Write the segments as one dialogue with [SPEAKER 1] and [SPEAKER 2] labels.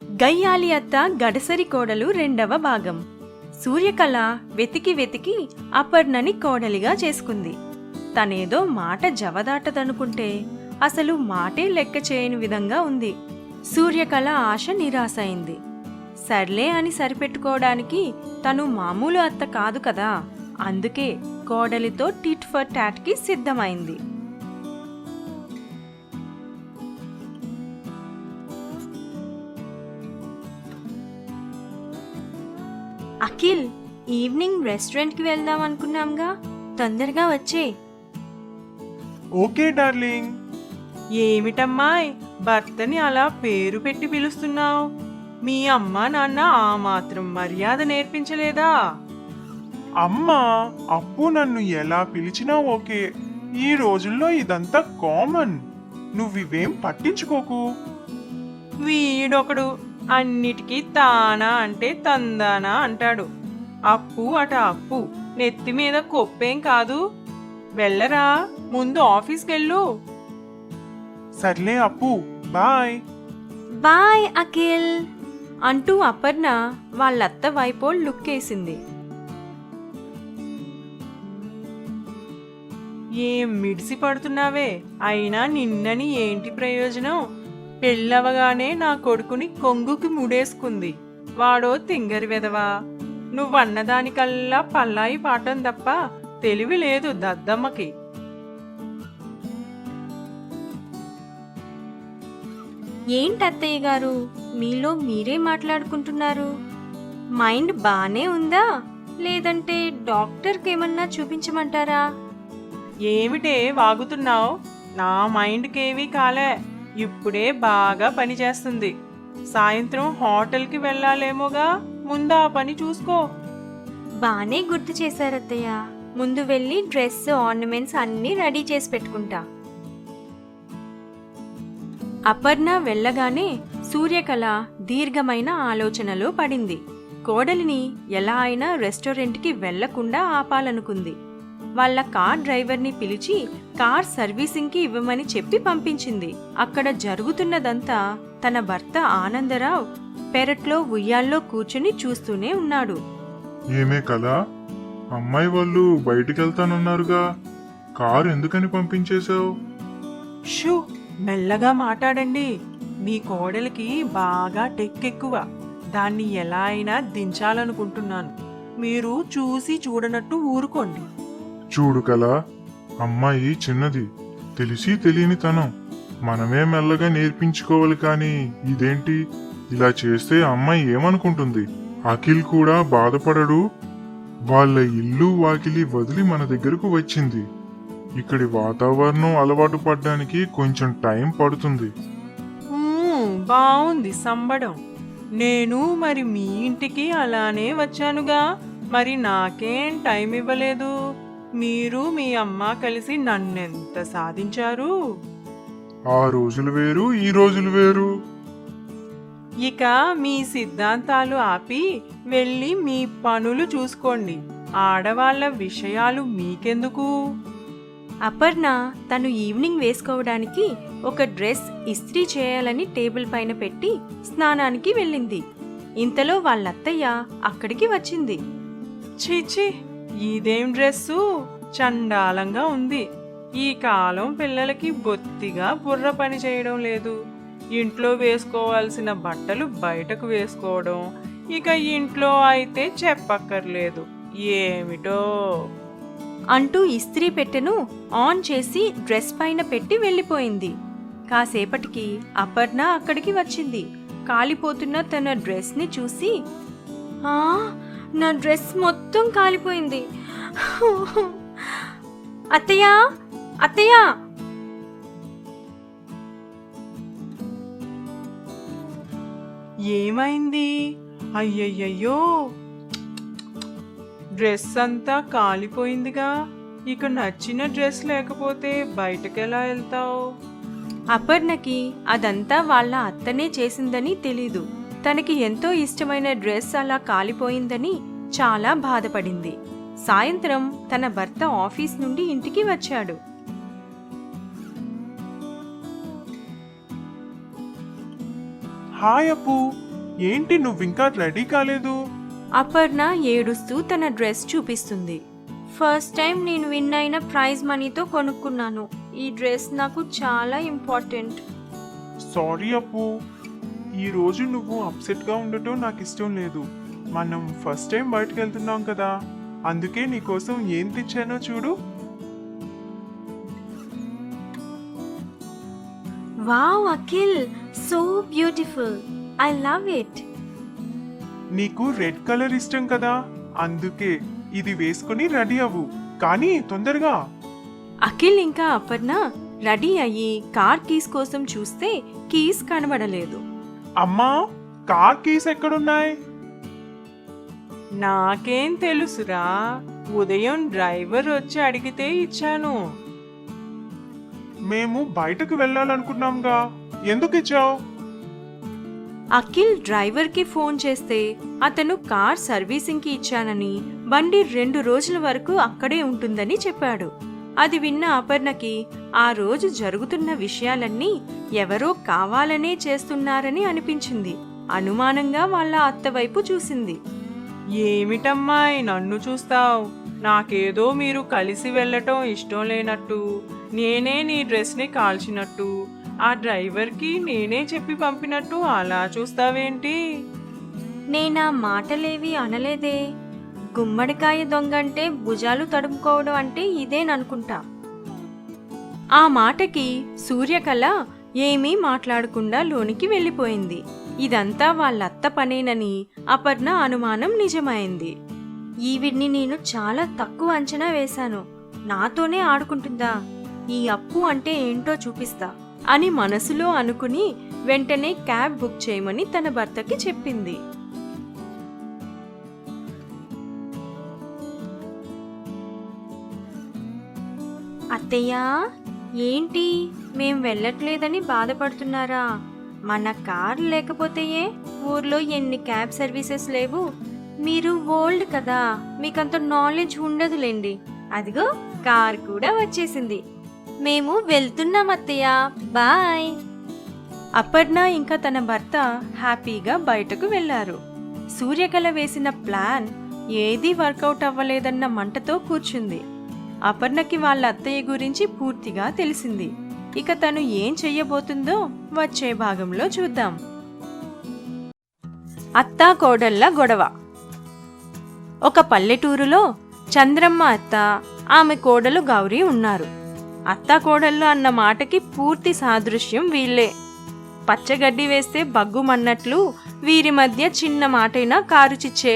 [SPEAKER 1] గయ్యాలి అత్త గడసరి కోడలు 2వ భాగం. సూర్యకళ వెతికి వెతికి అపర్ణని కోడలిగా చేసుకుంది. తనేదో మాట జవదాటదనుకుంటే అసలు మాటే లెక్క చేయని విధంగా ఉంది. సూర్యకళ ఆశ నిరాశ అయింది. సర్లే అని సరిపెట్టుకోవడానికి తను మామూలు అత్త కాదు కదా, అందుకే కోడలితో టిట్ ఫర్ టాట్కి సిద్ధమైంది. అఖిల్, ఈవినింగ్ రెస్టారెంట్కి వెళ్దాం అనుకున్నాంగా, తొందరగా వచ్చే.
[SPEAKER 2] Okay darling.
[SPEAKER 3] ఏమిటమ్మాయ్ భర్తని అలా పేరు పెట్టి పిలుస్తున్నావు? మీ అమ్మ నాన్న ఆ మాత్రం మర్యాద నేర్పించలేదా?
[SPEAKER 2] అమ్మా, అప్పు నన్ను ఎలా పిలిచినా ఓకే. ఈ రోజుల్లో ఇదంతా కామన్. నువ్వివేం పట్టించుకోకు.
[SPEAKER 3] వీడొకడు అన్నిటికీ తానా అంటే తందానా అంటాడు. అప్పు అట అప్పు, నెత్తి మీద కొప్పేం కాదు. వెళ్ళరా, ముందు ఆఫీస్కెళ్ళు.
[SPEAKER 2] సర్లే అప్పు, బాయ్.
[SPEAKER 1] బాయ్ అఖిల్ అంటూ అపర్ణ వాళ్ళత్త వైపో లుక్కేసింది.
[SPEAKER 3] ఏం మిడిసి పడుతున్నావే? అయినా నిన్నని ఏంటి ప్రయోజనం? పెళ్ళవగానే నా కొడుకుని కొంగుకి ముడేసుకుంది. వాడో తింగరి వెదవా. నువ్వన్నదానికల్లా పల్లాయి పాటం తప్ప తెలివి లేదు దద్దమ్మకి.
[SPEAKER 1] ఏంటత్తయ్య గారు, మీలో మీరే మాట్లాడుకుంటున్నారు? మైండ్ బానే ఉందా, లేదంటే డాక్టర్కి ఏమన్నా చూపించమంటారా?
[SPEAKER 3] ఏమిటే వాగుతున్నావు? నా మైండ్కేవీ కాలే, ఇప్పుడే బాగా పనిచేస్తుంది. సాయంత్రం హోటల్కి వెళ్ళాలేమోగా, ముందా పని చూసుకో.
[SPEAKER 1] బానే గుర్తు చేశారత్తయ్య. ముందు వెళ్ళి డ్రెస్, ఆర్నమెంట్స్ అన్నీ రెడీ చేసి పెట్టుకుంటా. అపర్ణ వెళ్ళగానే సూర్యకళ దీర్ఘమైన ఆలోచనలో పడింది. కోడలిని ఎలా అయినా రెస్టారెంట్కి వెళ్లకుండా ఆపాలనుకుంది. వాళ్ళ కార్ డ్రైవర్ని పిలిచి కార్ సర్వీసింగ్కి ఇవ్వమని చెప్పి పంపించింది. అక్కడ జరుగుతున్నదంతా తన భర్త ఆనందరావు పెరట్లో ఉయ్యాల్లో కూర్చుని చూస్తూనే ఉన్నాడు.
[SPEAKER 4] ఏమే కలా, అమ్మాయి వాళ్ళు బయటికెళ్తానన్నారుగా, కారు ఎందుకని పంపించేశావు?
[SPEAKER 3] షూ, మెల్లగా మాట్లాడండి. మీ కోడలికి బాగా టెక్కెక్కువ. దాన్ని ఎలా అయినా దించాలనుకుంటున్నాను. మీరు చూసి చూడనట్టు ఊరుకోండి.
[SPEAKER 4] చూడు కలా, అమ్మాయి చిన్నది, తెలిసి తెలియని తనం. మనమే మెల్లగా నేర్పించుకోవాలి. కానీ ఇదేంటి, ఇలా చేస్తే అమ్మాయి ఏమనుకుంటుంది? అఖిల్ కూడా బాధపడడు. వాళ్ళ ఇల్లు వాకిలి వదిలి మన దగ్గరకు వచ్చింది. ఇక్కడి వాతావరణం అలవాటు పడ్డానికి కొంచెం టైం పడుతుంది.
[SPEAKER 3] బావుంది సంబడం. నేను మరి మీ ఇంటికి అలానే వచ్చానుగా, మరి నాకేం టైం ఇవ్వలేదు? మీరు మీ అమ్మ కలిసి నన్నెంత సాధించారు.
[SPEAKER 4] ఆ రోజులు వేరు, ఈ రోజులు వేరు.
[SPEAKER 3] ఇక మీ సిద్ధాంతాలు ఆపి వెళ్ళి మీ పనులు చూసుకోండి. ఆడవాళ్ల విషయాలు మీకెందుకు?
[SPEAKER 1] అపర్ణ తను ఈవినింగ్ వేసుకోవడానికి ఒక డ్రెస్ ఇస్త్రీ చేయాలని టేబుల్ పైన పెట్టి స్నానానికి వెళ్ళింది. ఇంతలో వాళ్ళత్తయ్య అక్కడికి వచ్చింది.
[SPEAKER 3] చీచి, ఇదేం డ్రెస్సు చండాలంగా ఉంది. ఈ కాలం పిల్లలకి బొత్తిగా బుర్ర పని చేయడం లేదు. ఇంట్లో వేసుకోవాల్సిన బట్టలు బయటకు వేసుకోవడం, ఇక ఇంట్లో అయితే చెప్పక్కర్లేదు. ఏమిటో
[SPEAKER 1] అంటూ ఇస్త్రీ పెట్టెను ఆన్ చేసి డ్రెస్ పైన పెట్టి వెళ్ళిపోయింది. కాసేపటికి అపర్ణ అక్కడికి వచ్చింది. కాలిపోతున్న తన డ్రెస్ని చూసి, "ఆ, నా డ్రెస్ మొత్తం కాలిపోయింది. అత్తయ్య, అత్తయ్య!"
[SPEAKER 3] ఏమైంది? అయ్యయ్యో, డ్రెస్ అంతా కాలిపోయిందిగా. ఇక నచ్చిన డ్రెస్ లేకపోతే బయటకెలా వెళ్తావు?
[SPEAKER 1] అపర్ణకి అదంతా వాళ్ళ అత్తనే చేసిందని తెలీదు. తనకి ఎంతో ఇష్టమైన డ్రెస్ అలా కాలిపోయిందని చాలా బాధపడింది. సాయంత్రం తన భర్త ఆఫీస్ నుండి ఇంటికి వచ్చాడు.
[SPEAKER 2] హాయ్ అప్పు, ఏంటి నువ్వింకా రెడీ కాలేదు?
[SPEAKER 1] అపర్ణ ఏడుస్తూ తన డ్రెస్ చూపిస్తుంది. ఫస్ట్ టైం నేను విన్ అయిన ప్రైజ్ మనీతో కొనుక్కున్నాను. ఈ డ్రెస్ నాకు చాలా ఇంపార్టెంట్.
[SPEAKER 2] సారీ అప్పు, ఈ రోజు నువ్వు అప్సెట్ గా ఉండటం నాకు ఇష్టం లేదు. మనం ఫస్ట్ టైం బయటకు వెళ్తున్నాం కదా, అందుకే నీకోసం ఏం తెచ్చానో చూడు.
[SPEAKER 1] Wow Akhil, so beautiful. I love it.
[SPEAKER 2] నీకు రెడ్ కలర్ ఇష్టం కదా, అందుకే ఇది వేసుకుని రెడీ అవ్వు. కానీ తొందరగా.
[SPEAKER 1] అఖిల్ ఇంకా అపర్ణ రెడీ అయ్యి కార్ కీస్ కోసం చూస్తే కీస్ కనబడలేదు.
[SPEAKER 2] అమ్మా, కార్ కీస్ ఎక్కడున్నాయి?
[SPEAKER 3] నాకేం తెలుసురా, ఉదయం డ్రైవర్ వచ్చి అడిగితే ఇచ్చాను.
[SPEAKER 2] మేము బయటకు వెళ్ళాలనుకున్నాంగా, ఎందుకు ఇచ్చావు?
[SPEAKER 1] అఖిల్ డ్రైవర్కి ఫోన్ చేస్తే అతను కార్ సర్వీసింగ్కి ఇచ్చానని, బండి 2 రోజుల వరకు అక్కడే ఉంటుందని చెప్పాడు. అది విన్న అపర్ణకి ఆ రోజు జరుగుతున్న విషయాలన్నీ ఎవరో కావాలనే చేస్తున్నారని అనిపించింది. అనుమానంగా వాళ్ళ అత్త వైపు చూసింది.
[SPEAKER 3] ఏమిటమ్మాయి నన్ను చూస్తావ్? నాకేదో మీరు కలిసి వెళ్ళటం ఇష్టం లేనట్టు, నేనే నీ డ్రెస్ని కాల్చినట్టు, ఆ డ్రైవర్కి నేనే చెప్పి పంపినట్టు అలా చూస్తావేంటి?
[SPEAKER 1] నేనా మాటలేవి అనలేదే. గుమ్మడికాయ దొంగంటే భుజాలు తడుముకోవడం అంటే ఇదేననుకుంటా. ఆ మాటకి సూర్యకళ ఏమీ మాట్లాడకుండా లోనికి వెళ్ళిపోయింది. ఇదంతా వాళ్ళత్త పనేనని అపర్ణ అనుమానం నిజమైంది. ఈవిడ్ని నేను చాలా తక్కువ అంచనా వేశాను. నాతోనే ఆడుకుంటుందా? ఈ అప్పు అంటే ఏంటో చూపిస్తా అని మనసులో అనుకుని వెంటనే క్యాబ్ బుక్ చేయమని తన భర్తకి చెప్పింది. అత్తయ్య, ఏంటి మేం వెళ్ళట్లేదని బాధపడుతున్నారా? మన కార్ లేకపోతేయే ఊర్లో ఎన్ని క్యాబ్ సర్వీసెస్ లేవు. మీరు ఓల్డ్ కదా, మీకంత నాలెడ్జ్ ఉండదులేండి. అదిగో కార్ కూడా వచ్చేసింది. మేము వెళ్తున్నాం అత్తయ్య, బాయ్. అపర్ణ ఇంకా తన భర్త హ్యాపీగా బయటకు వెళ్లారు. సూర్యకళ వేసిన ప్లాన్ ఏదీ వర్కౌట్ అవ్వలేదన్న మంటతో కూర్చుంది. అపర్ణకి వాళ్ళ అత్తయ్య గురించి పూర్తిగా తెలిసింది. ఇక తను ఏం చెయ్యబోతుందో వచ్చే భాగంలో చూద్దాం. అత్తా కోడళ్ళ గొడవ. ఒక పల్లెటూరులో చంద్రమ్మ అత్త, ఆమె కోడలు గౌరీ ఉన్నారు. అత్తా కోడళ్ళు అన్న మాటకి పూర్తి సాదృశ్యం వీళ్లే. పచ్చగడ్డి వేస్తే బగ్గుమన్నట్లు వీరి మధ్య చిన్న మాటైనా కారుచిచ్చే.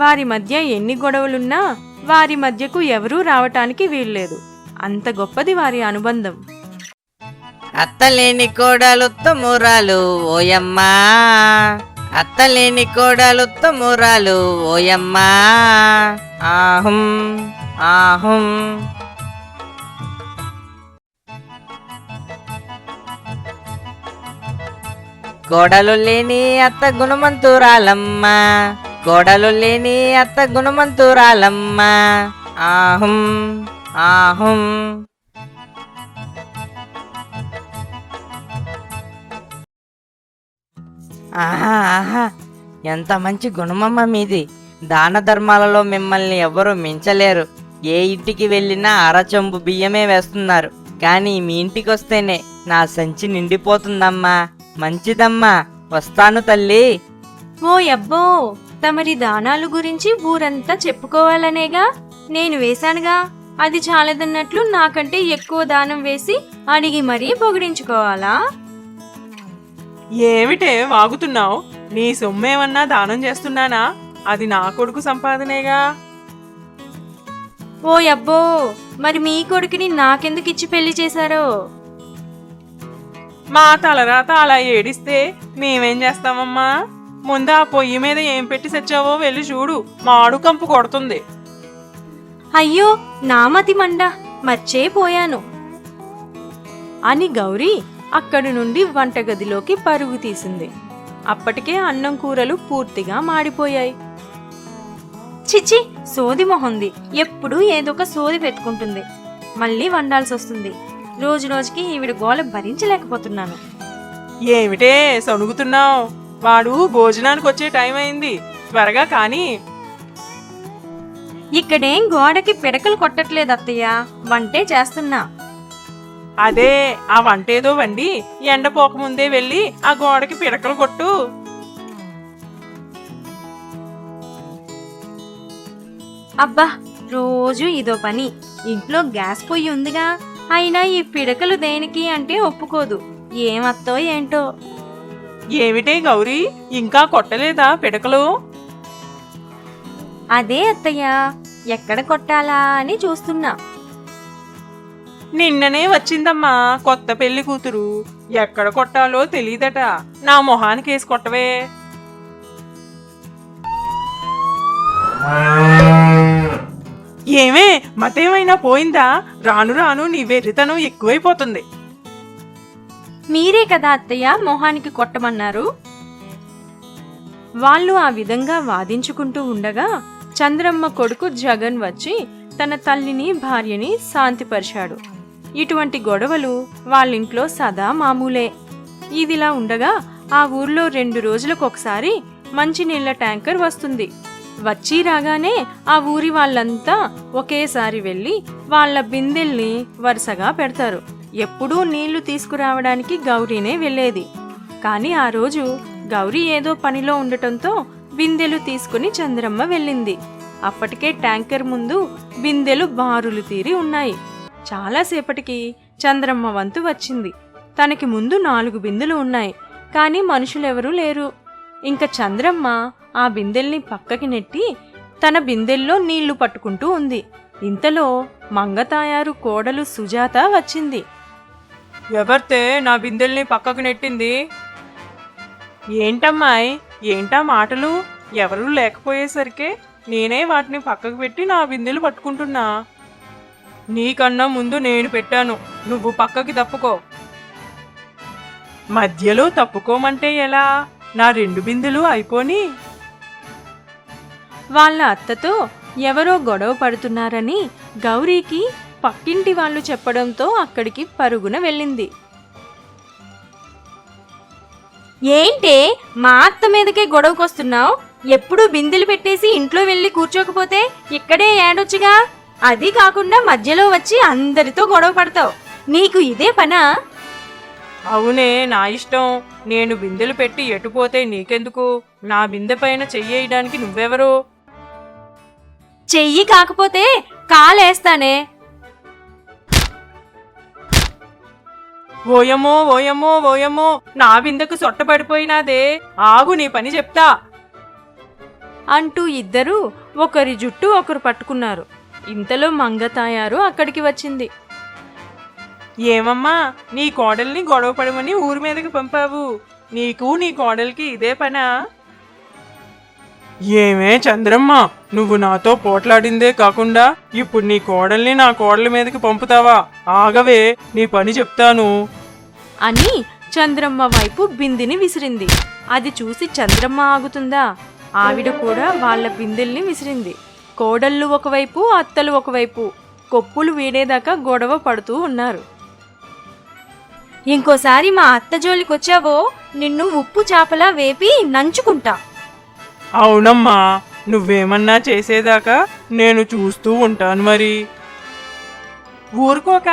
[SPEAKER 1] వారి మధ్య ఎన్ని గొడవలున్నా వారి మధ్యకు ఎవరూ రావటానికి వీల్లేదు. అంత గొప్పది వారి అనుబంధం.
[SPEAKER 5] అత్తలేని కోడలుత్తమురాలు ఓయమ్మా, అత్తలేని కోడలుత్తమురాలు ఓయమ్మా, ఆహుం ఆహుం. కోడలు లేని అత్త గుణమంతురాలమ్మ, కోడలు లేని అత్త గుణమంతురాలమ్మ, ఆహుం ఆహుం. ఆహా ఆహా, ఎంత మంచి గుణమమ్మ మీది. దాన ధర్మాలలో మిమ్మల్ని ఎవ్వరూ మించలేరు. ఏ ఇంటికి వెళ్ళినా అరచెంబు బియ్యమే వేస్తున్నారు, కానీ మీ ఇంటికి వస్తేనే నా సంచి నిండిపోతుందమ్మా. మంచిదమ్మా, వస్తాను తల్లి.
[SPEAKER 1] ఓ అబ్బో, తమరి దానాలు గురించి ఊరంతా చెప్పుకోవాలనేగా నేను వేశానుగా. అది చాలదన్నట్లు నాకంటే ఎక్కువ దానం వేసి అడిగి మరీ పొగిడించుకోవాలా?
[SPEAKER 3] ఏమిటే వాగుతున్నావు? నీ సొమ్మేమన్నా దానం చేస్తున్నానా? అది నా కొడుకు సంపాదనేగా.
[SPEAKER 1] ఓ అబ్బో, మరి మీ కొడుకుని నాకెందుకు ఇచ్చి పెళ్లి చేశారో?
[SPEAKER 3] మా తలరాత అలా ఏడిస్తే మేమేం చేస్తామమ్మా? ముందు ఆ పొయ్యి మీద ఏం పెట్టి తెచ్చావో వెళ్ళి చూడు, మాడు కంపు కొడుతుంది.
[SPEAKER 1] అయ్యో, నామతి మండ, మర్చేపోయాను అని గౌరీ అక్కడి నుండి వంటగదిలోకి పరుగు తీసింది. అప్పటికే అన్నం కూరలు పూర్తిగా మాడిపోయాయి. చిచి, సోది మొహంది, ఎప్పుడూ ఏదొక సోది పెట్టుకుంటుంది. మళ్ళీ వండాల్సి వస్తుంది. రోజు రోజుకి ఈవిడ గోల భరించలేకపోతున్నాను.
[SPEAKER 3] ఏమిటే సణుగుతున్నావు? వాడు భోజనానికి వచ్చే టైం అయింది, త్వరగా కానీ.
[SPEAKER 1] ఇక్కడేం గోడకి పిడకలు కొట్టట్లేదు అత్తయ్య, వంటే చేస్తున్నా.
[SPEAKER 3] అదే ఆ వంటేదో వండి ఎండ పోకముందే వెళ్ళి ఆ గోడకి పిడకలు కొట్టు.
[SPEAKER 1] అబ్బా, రోజు ఇదో పని. ఇంట్లో గ్యాస్ పొయ్యి ఉందిగా, అయినా ఈ పిడకలు దేనికి అంటే ఒప్పుకోదు. ఏమత్తో ఏంటో.
[SPEAKER 3] ఏమిటే గౌరీ, ఇంకా కొట్టలేదా పిడకలు?
[SPEAKER 1] అదే అత్తయ్య, ఎక్కడ కొట్టాలా అని చూస్తున్నా.
[SPEAKER 3] నిన్ననే వచ్చిందమ్మా కొత్త పెళ్లి కూతురు, ఎక్కడ కొట్టాలో తెలీదట. నా మొహానికి వేసి కొట్టవే. ఏమే మతేమైనా పోయిందా? రాను రాను నీ వెర్రితనం ఎక్కువైపోతుంది.
[SPEAKER 1] మీరే కదా అత్తయ్య మొహానికి కొట్టమన్నారు. వాళ్ళు ఆ విధంగా వాదించుకుంటూ ఉండగా చంద్రమ్మ కొడుకు జగన్ వచ్చి తన తల్లిని భార్యని శాంతిపరిచాడు. ఇటువంటి గొడవలు వాళ్ళింట్లో సదా మామూలే. ఇదిలా ఉండగా ఆ ఊర్లో 2 రోజులకొకసారి మంచినీళ్ల ట్యాంకర్ వస్తుంది. వచ్చి రాగానే ఆ ఊరి వాళ్ళంతా ఒకేసారి వెళ్ళి వాళ్ళ బిందెల్ని వరుసగా పెడతారు. ఎప్పుడూ నీళ్లు తీసుకురావడానికి గౌరీనే వెళ్ళేది. కాని ఆ రోజు గౌరీ ఏదో పనిలో ఉండటంతో బిందెలు తీసుకుని చంద్రమ్మ వెళ్ళింది. అప్పటికే ట్యాంకర్ ముందు బిందెలు బారులు తీరి ఉన్నాయి. చాలాసేపటికి చంద్రమ్మ వంతు వచ్చింది. తనకి ముందు 4 బిందెలు ఉన్నాయి, కాని మనుషులెవరూ లేరు. ఇంక చంద్రమ్మ ఆ బిందెల్ని పక్కకి నెట్టి తన బిందెల్లో నీళ్లు పట్టుకుంటూ ఉంది. ఇంతలో మంగతాయారు కోడలు సుజాత వచ్చింది.
[SPEAKER 3] ఎవరితే నా బిందెల్ని పక్కకు నెట్టింది? ఏంటమ్మాయి, ఏంటా మాటలు? ఎవరూ లేకపోయేసరికే నేనే వాటిని పక్కకు పెట్టి నా బిందెలు పట్టుకుంటున్నా. నీకన్నా ముందు నేను పెట్టాను, నువ్వు పక్కకి తప్పుకో. మధ్యలో తప్పుకోమంటే ఎలా? నా 2 బిందెలు అయిపోని.
[SPEAKER 1] వాళ్ళ అత్తతో ఎవరో గొడవ పడుతున్నారని గౌరీకి పక్కింటి వాళ్ళు చెప్పడంతో అక్కడికి పరుగున వెళ్ళింది. ఏంటే మా అత్త మీదకే గొడవకొస్తున్నావు? ఎప్పుడూ బిందెలు పెట్టేసి ఇంట్లో వెళ్ళి కూర్చోకపోతే ఇక్కడే ఏడొచ్చుగా. అది కాకుండా మధ్యలో వచ్చి అందరితో గొడవ పడతావు. నీకు ఇదే పనా?
[SPEAKER 3] అవునే, నా ఇష్టం. నేను బిందెలు పెట్టి ఎటుపోతే నీకెందుకు? నా బిందె పైన చెయ్యేయడానికి నువ్వెవరు?
[SPEAKER 1] చెయ్యి కాకపోతే కాలేస్తానే.
[SPEAKER 3] ఓయమ్మో ఓయమ్మో ఓయమ్మో, నా బిందెకు సొట్టపడిపోయినాదే. ఆగు, నీ పని చెప్తా
[SPEAKER 1] అంటూ ఇద్దరూ ఒకరి జుట్టు ఒకరు పట్టుకున్నారు. ఇంతలో మంగతాయారు అక్కడికి వచ్చింది.
[SPEAKER 3] ఏమమ్మా, నీ కోడల్ని గొడవ పడమని ఊరి మీదకి పంపావు. నీకు నీ కోడలికి ఇదే పనా? ఏమే చంద్రమ్మ, నువ్వు నాతో పోట్లాడిందే కాకుండా ఇప్పుడు నీ కోడల్ని నా కోడలి మీదకి పంపుతావా? ఆగవే, నీ పని చెప్తాను
[SPEAKER 1] అని చంద్రమ్మ వైపు బిందెని విసిరింది. అది చూసి చంద్రమ్మ ఆగుతుందా? ఆవిడ కూడా వాళ్ళ బిందెల్ని విసిరింది. కోడళ్ళు ఒకవైపు, అత్తలు ఒకవైపు కొప్పులు వీడేదాకా గొడవ పడుతూ ఉన్నారు. ఇంకోసారి మా అత్త జోలికొచ్చావో నిన్ను ఉప్పు చేపలా వేపి నంచుకుంటా.
[SPEAKER 3] అవునమ్మా, నువ్వేమన్నా చేసేదాకా నేను చూస్తూ ఉంటాను. మరి ఊరుకోక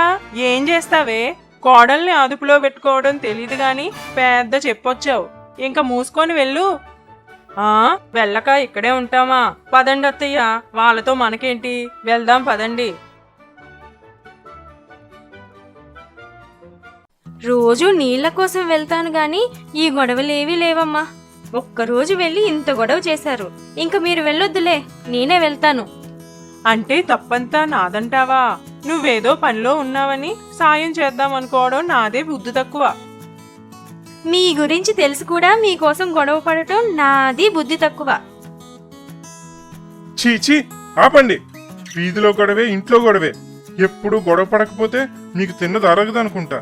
[SPEAKER 3] ఏం చేస్తావే? కోడల్ని అదుపులో పెట్టుకోవడం తెలీదు గాని పెద్ద చెప్పొచ్చావు. ఇంకా మూసుకొని వెళ్ళు. వెళ్ళక ఇక్కడే ఉంటామా? పదండి అత్తయ్య, వాళ్ళతో మనకేంటి, వెళ్దాం పదండి.
[SPEAKER 1] రోజు నీళ్ల కోసం వెళ్తాను గాని ఈ గొడవలేవీ లేవమ్మా. ఒక్కరోజు వెళ్ళి ఇంత గొడవ చేశారు. ఇంక మీరు వెళ్ళొద్దులే, నేనే వెళ్తాను.
[SPEAKER 3] అంటే తప్పంతా నాదంటావా? నువ్వేదో పనిలో ఉన్నావని సాయం చేద్దాం అనుకోవడం నాదే బుద్ధి తక్కువ.
[SPEAKER 1] మీ గురించి తెలిసి కూడా మీకోసం గొడవ పడటం నాది బుద్ధి తక్కువ.
[SPEAKER 4] చీచి, ఆపండి. వీధిలో గొడవే, ఇంట్లో గొడవే. ఎప్పుడు గొడవ పడకపోతే మీకు తిన్నది అరగదనుకుంటా.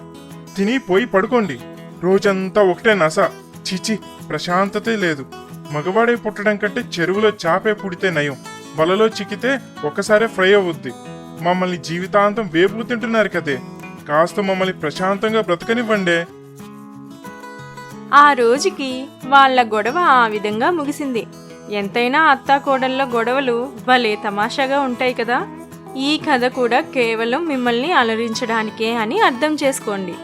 [SPEAKER 4] తిని పోయి పడుకోండి. రోజంతా ఒకటే నస. చీచి, ప్రశాంతతే లేదు. మగవాడే పుట్టడం కంటే చెరువులో చాపే పుడితే నయం. వలలో చిక్కితే ఒక్కసారే ఫ్రై అవుద్ది. మమ్మల్ని జీవితాంతం వేపుకు తింటున్నారు కదే. కాస్త మమ్మల్ని ప్రశాంతంగా బ్రతకనివ్వండే.
[SPEAKER 1] ఆ రోజుకి వాళ్ళ గొడవ ఆ విధంగా ముగిసింది. ఎంతైనా అత్తాకోడళ్ళ గొడవలు భలే తమాషాగా ఉంటాయి కదా. ఈ కథ కూడా కేవలం మిమ్మల్ని అలరించడానికే అని అర్థం చేసుకోండి.